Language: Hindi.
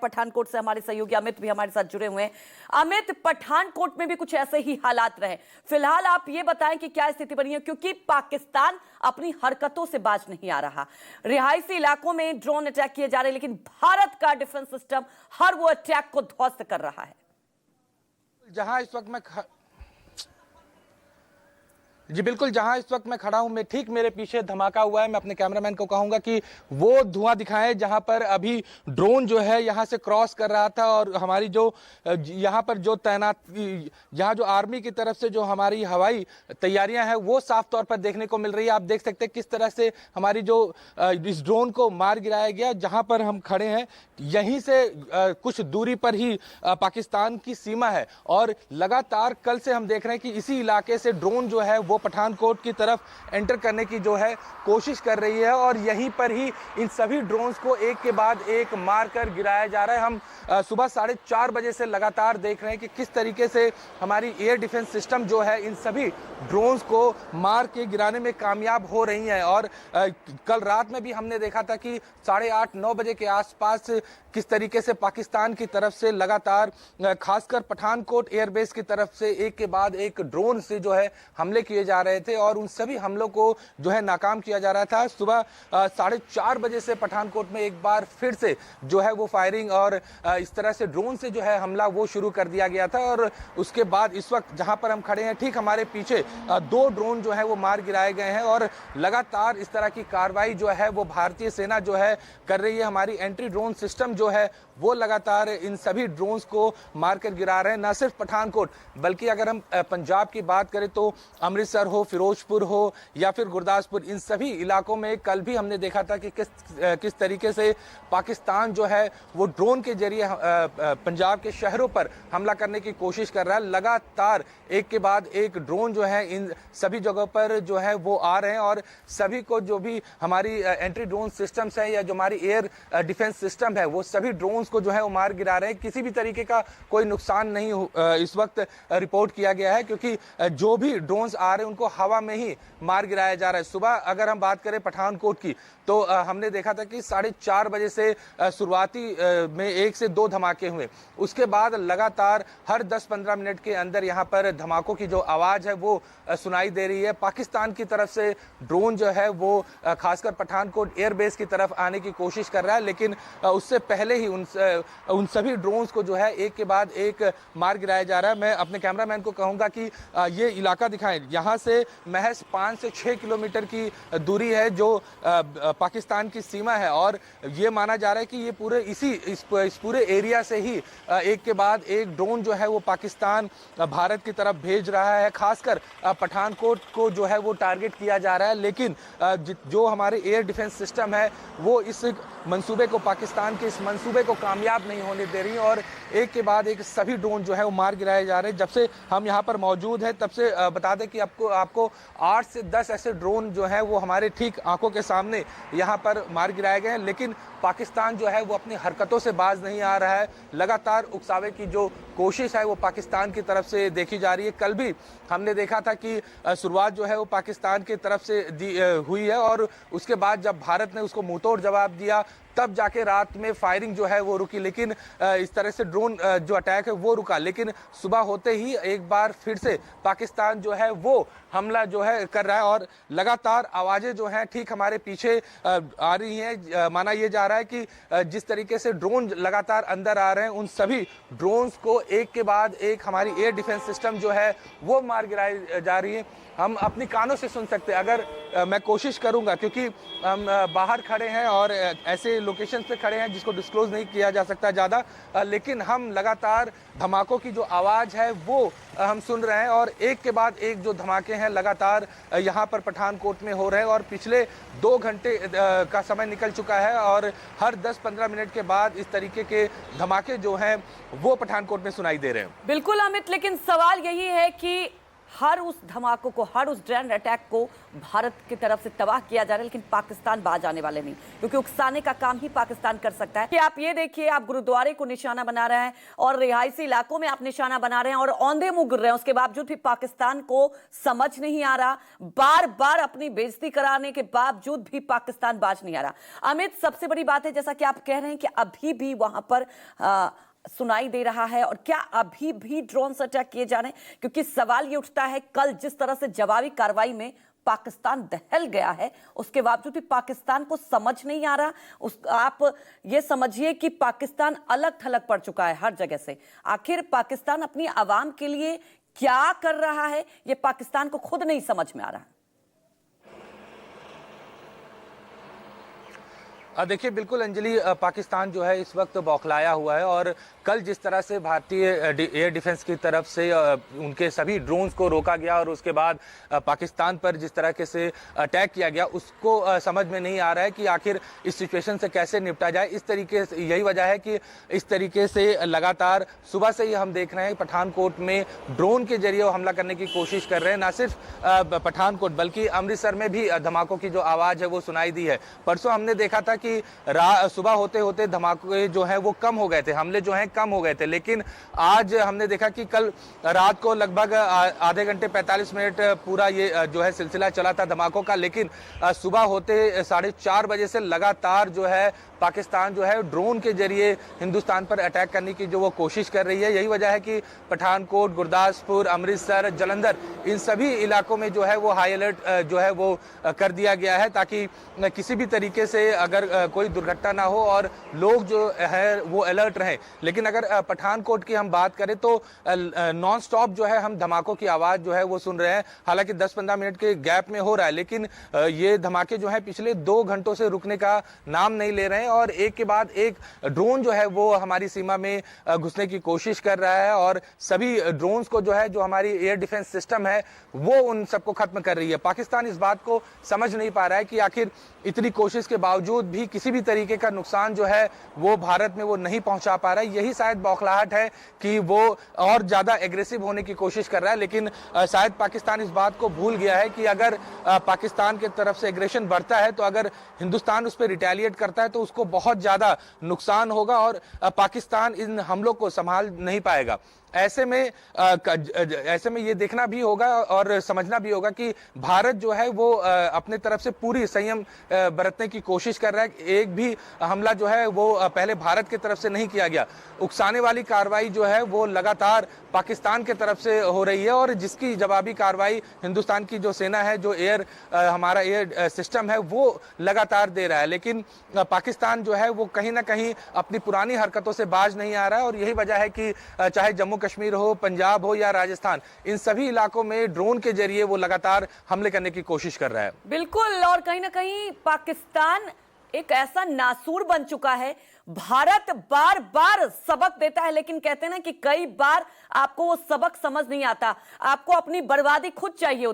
पठानकोट से हमारे सहयोगी अमित भी हमारे साथ जुड़े हुए हैं। अमित, पठानकोट में भी कुछ ऐसे ही हालात रहे। फिलहाल आप ये बताएं कि क्या स्थिति बनी है, क्योंकि पाकिस्तान अपनी हरकतों से बाज नहीं आ रहा। रिहायशी इलाकों में ड्रोन अटैक किए जा रहे हैं, लेकिन भारत का डिफेंस सिस्टम हर वो अटैक को ध्वस्त कर रहा है। जहां इस वक्त मैं जी बिल्कुल, जहां इस वक्त मैं खड़ा हूं, मैं ठीक मेरे पीछे धमाका हुआ है। मैं अपने कैमरामैन को कहूंगा कि वो धुआं दिखाएं जहां पर अभी ड्रोन जो है यहां से क्रॉस कर रहा था, और हमारी जो यहां पर जो तैनात, यहां जो आर्मी की तरफ से जो हमारी हवाई तैयारियां हैं वो साफ तौर पर देखने को मिल रही है। आप देख सकते हैं किस तरह से हमारी जो इस ड्रोन को मार गिराया गया। जहां पर हम खड़े हैं यहीं से कुछ दूरी पर ही पाकिस्तान की सीमा है, और लगातार कल से हम देख रहे हैं कि इसी इलाके से ड्रोन जो है वो पठानकोट की तरफ एंटर करने की जो है कोशिश कर रही है, और यहीं पर ही इन सभी ड्रोन्स को एक के बाद एक मारकर गिराया जा रहा है। हम सुबह 4:30 बजे से लगातार देख रहे हैं कि किस तरीके से हमारी एयर डिफेंस सिस्टम जो है इन सभी ड्रोन्स को मार के गिराने में कामयाब हो रही है। और कल रात में भी हमने देखा था कि 8:30-9 बजे के आसपास किस तरीके से पाकिस्तान की तरफ से लगातार खासकर पठानकोट एयरबेस की तरफ से एक के बाद एक ड्रोन से जो है हमले किए जा रहे थे, और उन सभी हमलों को जो है नाकाम किया जा रहा था। सुबह 4:30 बजे से पठानकोट में एक बार फिर से जो है वो फायरिंग और इस तरह से ड्रोन से जो है हमला वो शुरू कर दिया गया था। और उसके बाद इस वक्त जहां पर हम खड़े हैं ठीक हमारे पीछे 2 ड्रोन जो है वो मार गिराए गए हैं, और लगातार इस तरह की कार्रवाई जो है वो भारतीय सेना जो है कर रही है। हमारी एंटी ड्रोन सिस्टम जो है वो लगातार इन सभी ड्रोन्स को मारकर गिरा रहे हैं। न सिर्फ पठानकोट, बल्कि अगर हम पंजाब की बात करें तो अमृतसर हो, फिरोजपुर हो या फिर गुरदासपुर, इन सभी इलाकों में कल भी हमने देखा था कि किस तरीके से पाकिस्तान जो है वो ड्रोन के जरिए पंजाब के शहरों पर हमला करने की कोशिश कर रहा है। लगातार एक के बाद एक ड्रोन जो है इन सभी जगहों पर जो है वो आ रहे हैं, और सभी को जो भी हमारी एंटी ड्रोन सिस्टम्स है या जो हमारी एयर डिफेंस सिस्टम है वो सभी ड्रोन्स को जो है वो मार गिरा रहे हैं। किसी भी तरीके का कोई नुकसान नहीं इस वक्त रिपोर्ट किया गया है, क्योंकि जो भी ड्रोन्स आ रहे हैं उनको हवा में ही मार गिराया जा रहा है। सुबह अगर हम बात करें पठानकोट की तो हमने देखा था कि 4:30 बजे से शुरुआती में 1 से 2 धमाके हुए। उसके बाद लगातार हर 10-15 मिनट के अंदर यहाँ पर धमाकों की जो आवाज है वो सुनाई दे रही है। पाकिस्तान की तरफ से ड्रोन जो है वो खासकर पठानकोट एयरबेस की तरफ आने की कोशिश कर रहा है, लेकिन उससे पहले ही उन सभी ड्रोन्स को जो है एक के बाद एक मार गिराया जा रहा है। मैं अपने कैमरामैन को कहूंगा कि ये इलाका दिखाएं। यहाँ से महज 5 से 6 किलोमीटर की दूरी है जो पाकिस्तान की सीमा है, और ये माना जा रहा है कि ये पूरे इस पूरे एरिया से ही एक के बाद एक ड्रोन जो है वो पाकिस्तान भारत की तरफ भेज रहा है। खासकर पठानकोट को जो है वो टारगेट किया जा रहा है, लेकिन जो हमारे एयर डिफेंस सिस्टम है वो इस मंसूबे को, पाकिस्तान के इस मंसूबे को कामयाब नहीं होने दे रही, और एक के बाद एक सभी ड्रोन जो है वो मार गिराए जा रहे हैं। जब से हम यहाँ पर मौजूद हैं तब से बता दें कि आपको 8 से 10 ऐसे ड्रोन जो है वो हमारे ठीक आंखों के सामने यहाँ पर मार गिराए गए हैं, लेकिन पाकिस्तान जो है वो अपनी हरकतों से बाज नहीं आ रहा है। लगातार उकसावे की जो कोशिश है वो पाकिस्तान की तरफ से देखी जा रही है। कल भी हमने देखा था कि शुरुआत जो है वो पाकिस्तान की तरफ से हुई है, और उसके बाद जब भारत ने उसको मुंहतोड़ जवाब दिया तब जाके रात में फायरिंग जो है वो रुकी, लेकिन इस तरह से ड्रोन जो अटैक है वो रुका। लेकिन सुबह होते ही एक बार फिर से पाकिस्तान जो है वो हमला जो है कर रहा है, और लगातार आवाजें जो हैं ठीक हमारे पीछे आ रही हैं। माना यह जा रहा है कि जिस तरीके से ड्रोन लगातार अंदर आ रहे हैं उन सभी ड्रोन्स को एक के बाद एक हमारी एयर डिफेंस सिस्टम जो है वो मार गिराई जा रही है। हम अपनी कानों से सुन सकते हैं, अगर मैं कोशिश करूंगा, क्योंकि हम बाहर खड़े हैं और ऐसे लोकेशन पे खड़े हैं जिसको डिस्क्लोज नहीं किया जा सकता ज़्यादा, लेकिन हम लगातार धमाकों की जो आवाज़ है वो हम सुन रहे हैं, और एक के बाद एक जो धमाके हैं लगातार यहाँ पर पठानकोट में हो रहे हैं। और पिछले 2 घंटे का समय निकल चुका है, और हर 10-15 मिनट के बाद इस तरीके के धमाके जो हैं वो पठानकोट में सुनाई दे रहे हैं। बिल्कुल अमित, लेकिन सवाल यही है कि हर उस धमाकों को, हर उस ड्रोन अटैक को भारत की तरफ से तबाह किया जा रहा है, लेकिन पाकिस्तान बाज आने वाले नहीं, क्योंकि उकसाने का काम ही पाकिस्तान कर सकता है। कि आप ये देखिए, आप गुरुद्वारे को निशाना बना रहे हैं और रिहायशी इलाकों में आप निशाना बना रहे हैं और औंधे मुंह गिर रहे हैं, उसके बावजूद भी पाकिस्तान को समझ नहीं आ रहा। बार बार अपनी बेइज्जती कराने के बावजूद भी पाकिस्तान बाज नहीं आ रहा। अमित, सबसे बड़ी बात है, जैसा कि आप कह रहे हैं कि अभी भी वहां पर सुनाई दे रहा है, और क्या अभी भी ड्रोन से अटैक किए जा रहे हैं? क्योंकि सवाल ये उठता है, कल जिस तरह से जवाबी कार्रवाई में पाकिस्तान दहल गया है, उसके बावजूद भी पाकिस्तान को समझ नहीं आ रहा। आप ये समझिए कि पाकिस्तान अलग थलग पड़ चुका है हर जगह से। आखिर पाकिस्तान अपनी आवाम के लिए क्या कर रहा है, ये पाकिस्तान को खुद नहीं समझ में आ रहा। देखिए, बिल्कुल अंजलि, पाकिस्तान जो है इस वक्त बौखलाया हुआ है, और कल जिस तरह से भारतीय एयर डिफेंस की तरफ से उनके सभी ड्रोन्स को रोका गया और उसके बाद पाकिस्तान पर जिस तरह से अटैक किया गया, उसको समझ में नहीं आ रहा है कि आखिर इस सिचुएशन से कैसे निपटा जाए। इस तरीके से, यही वजह है कि इस तरीके से लगातार सुबह से ही हम देख रहे हैं पठानकोट में ड्रोन के जरिए हमला करने की कोशिश कर रहे हैं। न सिर्फ पठानकोट बल्कि अमृतसर में भी धमाकों की जो आवाज़ है वो सुनाई दी है। परसों हमने देखा था कि सुबह होते होते धमाके जो हैं वो कम हो गए थे, हमले जो हैं कम हो गए थे, लेकिन आज हमने देखा कि कल रात को लगभग आधे घंटे 45 मिनट पूरा ये जो है सिलसिला चला था धमाकों का, लेकिन सुबह होते 4:30 बजे से लगातार जो है पाकिस्तान जो है ड्रोन के जरिए हिंदुस्तान पर अटैक करने की जो वो कोशिश कर रही है। यही वजह है कि पठानकोट, गुरदासपुर, अमृतसर, जलंधर, इन सभी इलाकों में जो है वो हाई अलर्ट जो है वो कर दिया गया है, ताकि किसी भी तरीके से अगर कोई दुर्घटना ना हो और लोग जो है वो अलर्ट रहें। लेकिन अगर पठानकोट की हम बात करें तो नॉन स्टॉप जो है हम धमाकों की आवाज़ जो है वो सुन रहे हैं। हालांकि 10-15 मिनट के गैप में हो रहा है, लेकिन ये धमाके जो है पिछले 2 घंटों से रुकने का नाम नहीं ले रहे हैं, और एक के बाद एक ड्रोन जो है वो हमारी सीमा में घुसने की कोशिश कर रहा है, और सभी ड्रोन्स को जो है, जो हमारी एयर डिफेंस सिस्टम है वो उन सबको खत्म कर रही है। पाकिस्तान इस बात को समझ नहीं पा रहा है कि आखिर इतनी कोशिश के बावजूद भी किसी भी तरीके का नुकसान जो है वो भारत में वो नहीं पहुंचा पा रहा है। यही शायद बौखलाहट है कि वो और ज्यादा एग्रेसिव होने की कोशिश कर रहा है, लेकिन शायद पाकिस्तान इस बात को भूल गया है कि अगर पाकिस्तान की तरफ से एग्रेशन बढ़ता है, तो अगर हिंदुस्तान उस पर रिटेलिएट करता है तो उसको बहुत ज्यादा नुकसान होगा और पाकिस्तान इन हमलों को संभाल नहीं पाएगा। ऐसे में ये देखना भी होगा और समझना भी होगा कि भारत जो है वो अपने तरफ से पूरी संयम बरतने की कोशिश कर रहा है। एक भी हमला जो है वो पहले भारत की तरफ से नहीं किया गया। उकसाने वाली कार्रवाई जो है वो लगातार पाकिस्तान की तरफ से हो रही है, और जिसकी जवाबी कार्रवाई हिंदुस्तान की जो सेना है, जो हमारा एयर सिस्टम है वो लगातार दे रहा है। लेकिन पाकिस्तान जो है वो कहीं ना कहीं अपनी पुरानी हरकतों से बाज नहीं आ रहा है, और यही वजह है कि चाहे जम्मू कश्मीर हो, पंजाब हो या राजस्थान, इन सभी इलाकों में ड्रोन के जरिए वो लगातार हमले करने की कोशिश कर रहा है। बिल्कुल, और कहीं ना कहीं पाकिस्तान एक ऐसा नासूर बन चुका है। भारत बार बार सबक देता है, लेकिन कहते हैं ना कि कई बार आपको वो सबक समझ नहीं आता, आपको अपनी बर्बादी खुद चाहिए होती है।